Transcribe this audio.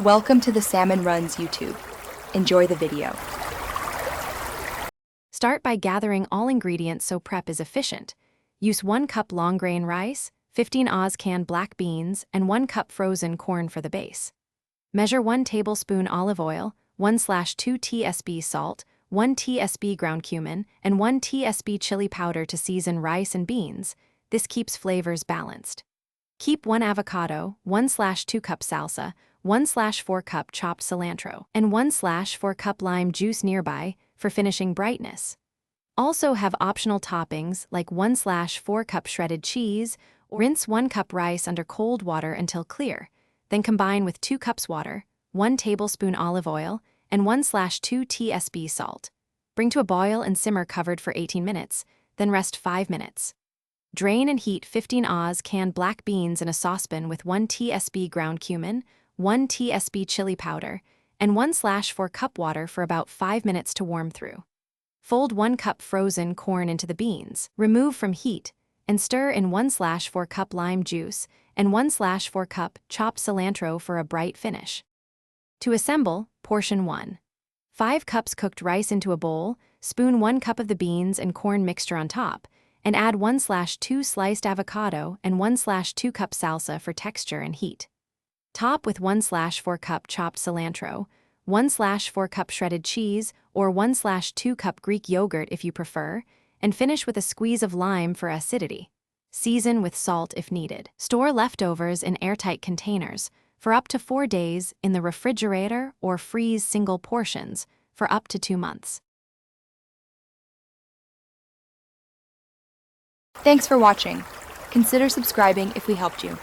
Welcome to the Salmon Runs YouTube. Enjoy the video. Start by gathering all ingredients so prep is efficient. Use 1 cup long grain rice, 15 Oz canned black beans, and 1 cup frozen corn for the base. Measure 1 tablespoon olive oil, 1/2 tsp salt, 1 tsp ground cumin, and 1 tsp chili powder to season rice and beans. This keeps flavors balanced. Keep 1 avocado, 1/2 cup salsa, 1/4 cup chopped cilantro, and 1/4 cup lime juice nearby for finishing brightness. Also have optional toppings like 1/4 cup shredded cheese, or rinse 1 cup rice under cold water until clear. Then combine with 2 cups water, 1 tablespoon olive oil, and 1/2 tsp salt. Bring to a boil and simmer covered for 18 minutes, then rest 5 minutes. Drain and heat 15 Oz canned black beans in a saucepan with 1 tsp ground cumin, 1 tsp chili powder, and 1/4 cup water for about 5 minutes to warm through. Fold 1 cup frozen corn into the beans, remove from heat, and stir in 1/4 cup lime juice and 1/4 cup chopped cilantro for a bright finish. To assemble, portion 1. 5 cups cooked rice into a bowl, spoon 1 cup of the beans and corn mixture on top, and add 1/2 sliced avocado and 1/2 cup salsa for texture and heat. Top with 1/4 cup chopped cilantro, 1/4 cup shredded cheese, or 1/2 cup Greek yogurt if you prefer, and finish with a squeeze of lime for acidity. Season with salt if needed. Store leftovers in airtight containers for up to 4 days in the refrigerator or freeze single portions for up to 2 months. Thanks for watching. Consider subscribing if we helped you.